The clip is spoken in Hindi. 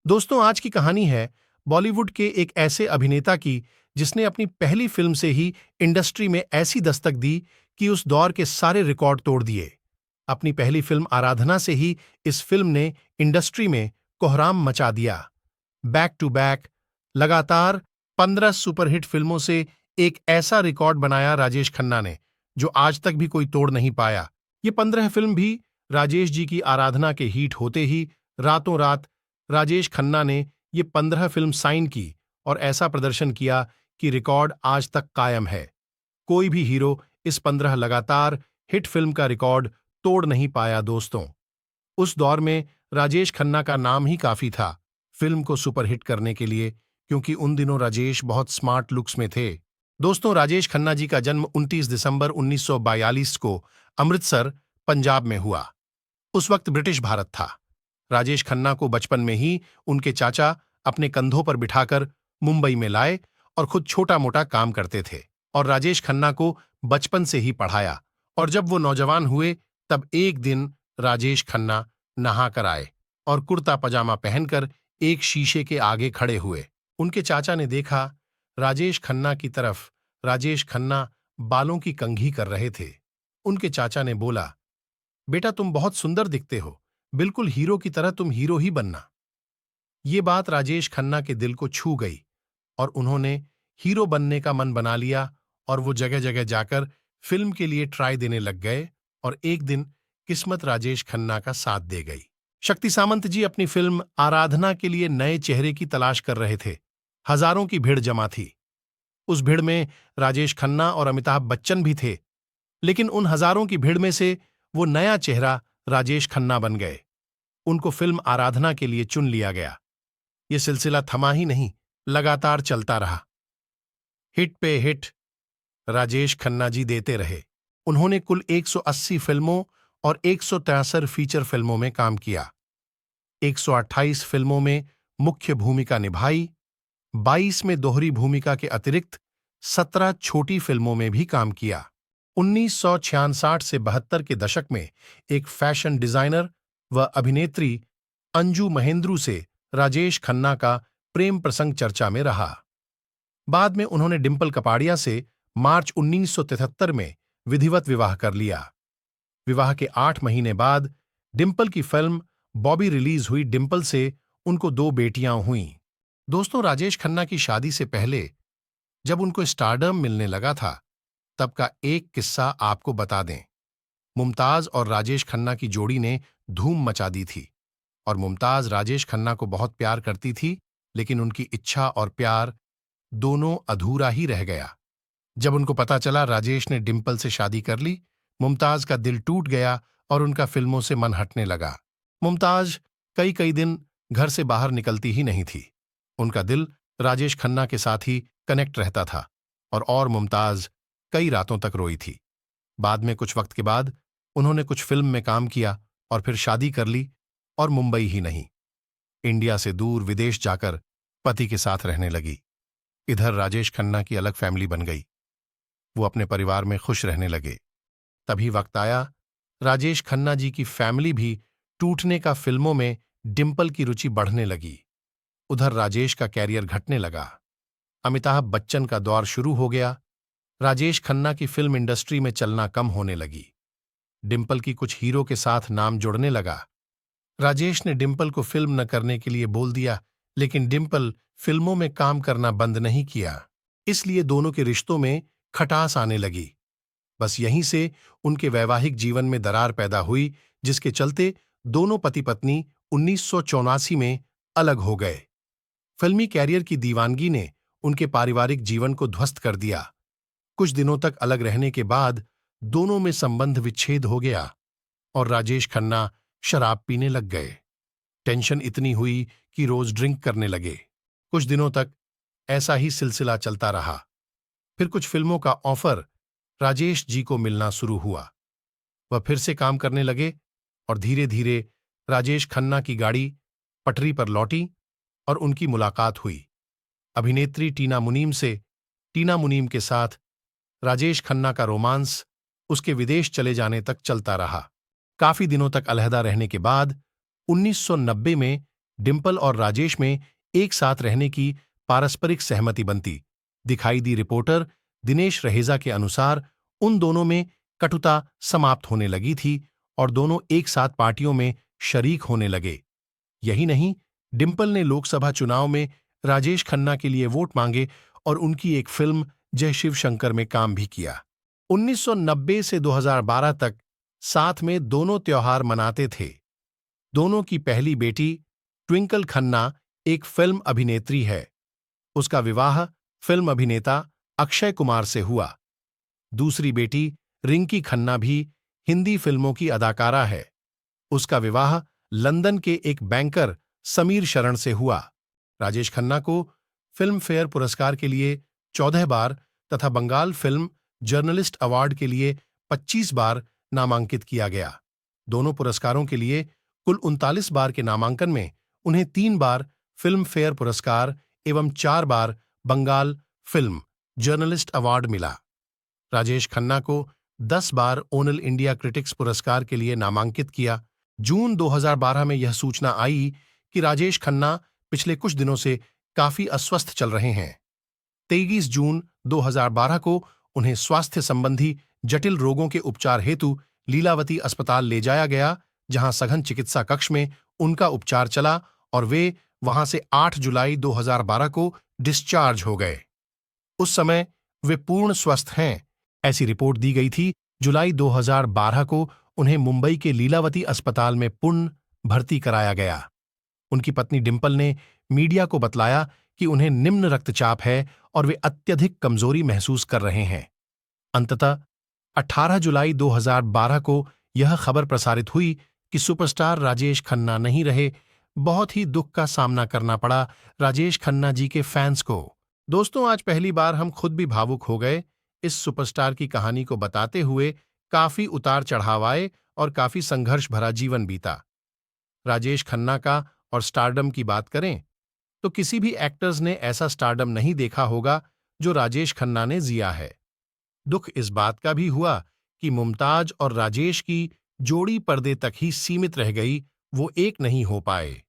दोस्तों, आज की कहानी है बॉलीवुड के एक ऐसे अभिनेता की जिसने अपनी पहली फिल्म से ही इंडस्ट्री में ऐसी दस्तक दी कि उस दौर के सारे रिकॉर्ड तोड़ दिए। अपनी पहली फिल्म आराधना से ही इस फिल्म ने इंडस्ट्री में कोहराम मचा दिया। बैक टू बैक लगातार 15 सुपरहिट फिल्मों से एक ऐसा रिकॉर्ड बनाया राजेश खन्ना ने जो आज तक भी कोई तोड़ नहीं पाया। ये 15 फिल्म भी राजेश जी की आराधना के हिट होते ही रातों रात राजेश खन्ना ने ये 15 फिल्म साइन की और ऐसा प्रदर्शन किया कि रिकॉर्ड आज तक कायम है। कोई भी हीरो इस 15 लगातार हिट फिल्म का रिकॉर्ड तोड़ नहीं पाया। दोस्तों, उस दौर में राजेश खन्ना का नाम ही काफी था फिल्म को सुपरहिट करने के लिए, क्योंकि उन दिनों राजेश बहुत स्मार्ट लुक्स में थे। दोस्तों, राजेश खन्ना जी का जन्म 29 दिसंबर 1942 को अमृतसर, पंजाब में हुआ। उस वक्त ब्रिटिश भारत था। राजेश खन्ना को बचपन में ही उनके चाचा अपने कंधों पर बिठाकर मुंबई में लाए और खुद छोटा मोटा काम करते थे और राजेश खन्ना को बचपन से ही पढ़ाया। और जब वो नौजवान हुए तब एक दिन राजेश खन्ना नहाकर आए और कुर्ता पजामा पहनकर एक शीशे के आगे खड़े हुए। उनके चाचा ने देखा राजेश खन्ना की तरफ। राजेश खन्ना बालों की कंघी कर रहे थे। उनके चाचा ने बोला, बेटा तुम बहुत सुंदर दिखते हो, बिल्कुल हीरो की तरह तुम हीरो ही बनना। ये बात राजेश खन्ना के दिल को छू गई और उन्होंने हीरो बनने का मन बना लिया और वो जगह जगह जाकर फिल्म के लिए ट्राई देने लग गए। और एक दिन किस्मत राजेश खन्ना का साथ दे गई। शक्ति सामंत जी अपनी फिल्म आराधना के लिए नए चेहरे की तलाश कर रहे थे। हजारों की भीड़ जमा थी। उस भीड़ में राजेश खन्ना और अमिताभ बच्चन भी थे, लेकिन उन हजारों की भीड़ में से वो नया चेहरा राजेश खन्ना बन गए। उनको फिल्म आराधना के लिए चुन लिया गया। ये सिलसिला थमा ही नहीं, लगातार चलता रहा। हिट पे हिट राजेश खन्ना जी देते रहे। उन्होंने कुल 180 फिल्मों और 163 फीचर फिल्मों में काम किया। 128 फिल्मों में मुख्य भूमिका निभाई। 22 में दोहरी भूमिका के अतिरिक्त 17 छोटी फिल्मों में भी काम किया। 1966 से 72 के दशक में एक फैशन डिजाइनर व अभिनेत्री अंजू महेंद्रू से राजेश खन्ना का प्रेम प्रसंग चर्चा में रहा। बाद में उन्होंने डिंपल कपाड़िया से मार्च 1973 में विधिवत विवाह कर लिया। विवाह के 8 महीने बाद डिंपल की फिल्म बॉबी रिलीज हुई। डिंपल से उनको 2 बेटियां हुईं। दोस्तों, राजेश खन्ना की शादी से पहले जब उनको स्टारडम मिलने लगा था, तब का एक किस्सा आपको बता दें। मुमताज और राजेश खन्ना की जोड़ी ने धूम मचा दी थी और मुमताज राजेश खन्ना को बहुत प्यार करती थी, लेकिन उनकी इच्छा और प्यार दोनों अधूरा ही रह गया। जब उनको पता चला राजेश ने डिंपल से शादी कर ली, मुमताज का दिल टूट गया और उनका फिल्मों से मन हटने लगा। मुमताज कई कई दिन घर से बाहर निकलती ही नहीं थी। उनका दिल राजेश खन्ना के साथ ही कनेक्ट रहता था और मुमताज कई रातों तक रोई थी। बाद में कुछ वक्त के बाद उन्होंने कुछ फिल्म में काम किया और फिर शादी कर ली और मुंबई ही नहीं, इंडिया से दूर विदेश जाकर पति के साथ रहने लगी। इधर राजेश खन्ना की अलग फैमिली बन गई। वो अपने परिवार में खुश रहने लगे। तभी वक्त आया राजेश खन्ना जी की फैमिली भी टूटने का। फिल्मों में डिंपल की रुचि बढ़ने लगी। उधर राजेश का कैरियर घटने लगा। अमिताभ बच्चन का दौर शुरू हो गया। राजेश खन्ना की फिल्म इंडस्ट्री में चलना कम होने लगी। डिंपल की कुछ हीरो के साथ नाम जुड़ने लगा। राजेश ने डिंपल को फिल्म न करने के लिए बोल दिया, लेकिन डिंपल फिल्मों में काम करना बंद नहीं किया। इसलिए दोनों के रिश्तों में खटास आने लगी। बस यहीं से उनके वैवाहिक जीवन में दरार पैदा हुई, जिसके चलते दोनों पति पत्नी 1984 में अलग हो गए। फिल्मी कैरियर की दीवानगी ने उनके पारिवारिक जीवन को ध्वस्त कर दिया। कुछ दिनों तक अलग रहने के बाद दोनों में संबंध विच्छेद हो गया और राजेश खन्ना शराब पीने लग गए। टेंशन इतनी हुई कि रोज ड्रिंक करने लगे। कुछ दिनों तक ऐसा ही सिलसिला चलता रहा। फिर कुछ फिल्मों का ऑफर राजेश जी को मिलना शुरू हुआ। वह फिर से काम करने लगे और धीरे धीरे राजेश खन्ना की गाड़ी पटरी पर लौटी और उनकी मुलाकात हुई अभिनेत्री टीना मुनीम से। टीना मुनीम के साथ राजेश खन्ना का रोमांस उसके विदेश चले जाने तक चलता रहा। काफी दिनों तक अलहदा रहने के बाद 1990 में डिंपल और राजेश में एक साथ रहने की पारस्परिक सहमति बनती। दिखाई दी रिपोर्टर दिनेश रहेजा के अनुसार उन दोनों में कटुता समाप्त होने लगी थी और दोनों एक साथ पार्टियों में शरीक होने लगे। यही नहीं, डिंपल ने लोकसभा चुनाव में राजेश खन्ना के लिए वोट मांगे और उनकी एक फिल्म जय शिव शंकर में काम भी किया। 1990 से 2012 तक साथ में दोनों त्योहार मनाते थे। दोनों की पहली बेटी ट्विंकल खन्ना एक फिल्म अभिनेत्री है। उसका विवाह फिल्म अभिनेता अक्षय कुमार से हुआ। दूसरी बेटी रिंकी खन्ना भी हिंदी फिल्मों की अदाकारा है। उसका विवाह लंदन के एक बैंकर समीर शरण से हुआ। राजेश खन्ना को फिल्म फेयर पुरस्कार के लिए 14 बार तथा बंगाल फिल्म जर्नलिस्ट अवार्ड के लिए 25 बार नामांकित किया गया। दोनों पुरस्कारों के लिए कुल 39 बार के नामांकन में उन्हें 3 बार फिल्म फेयर पुरस्कार एवं 4 बार बंगाल फिल्म जर्नलिस्ट अवार्ड मिला। राजेश खन्ना को 10 बार ओनल इंडिया क्रिटिक्स पुरस्कार के लिए नामांकित किया। जून 2012 में यह सूचना आई कि राजेश खन्ना पिछले कुछ दिनों से काफी अस्वस्थ चल रहे हैं। 23 जून 2012 को उन्हें स्वास्थ्य संबंधी जटिल रोगों के उपचार हेतु लीलावती अस्पताल ले जाया गया, जहां सघन चिकित्सा कक्ष में उनका उपचार चला और वे वहां से 8 जुलाई 2012 को डिस्चार्ज हो गए। उस समय वे पूर्ण स्वस्थ हैं, ऐसी रिपोर्ट दी गई थी। जुलाई 2012 को उन्हें मुंबई के लीलावती अस्पताल में पुनः भर्ती कराया गया। उनकी पत्नी डिंपल ने मीडिया को बतलाया कि उन्हें निम्न रक्तचाप है और वे अत्यधिक कमजोरी महसूस कर रहे हैं। अंततः 18 जुलाई 2012 को यह खबर प्रसारित हुई कि सुपरस्टार राजेश खन्ना नहीं रहे। बहुत ही दुख का सामना करना पड़ा राजेश खन्ना जी के फैंस को। दोस्तों, आज पहली बार हम खुद भी भावुक हो गए। इस सुपरस्टार की कहानी को बताते हुए काफी उतार चढ़ाव आए और काफी संघर्ष भरा जीवन बीता। राजेश खन्ना का और स्टारडम की बात करें तो किसी भी एक्टर्स ने ऐसा स्टारडम नहीं देखा होगा जो राजेश खन्ना ने जिया है। दुख इस बात का भी हुआ कि मुमताज और राजेश की जोड़ी पर्दे तक ही सीमित रह गई, वो एक नहीं हो पाए।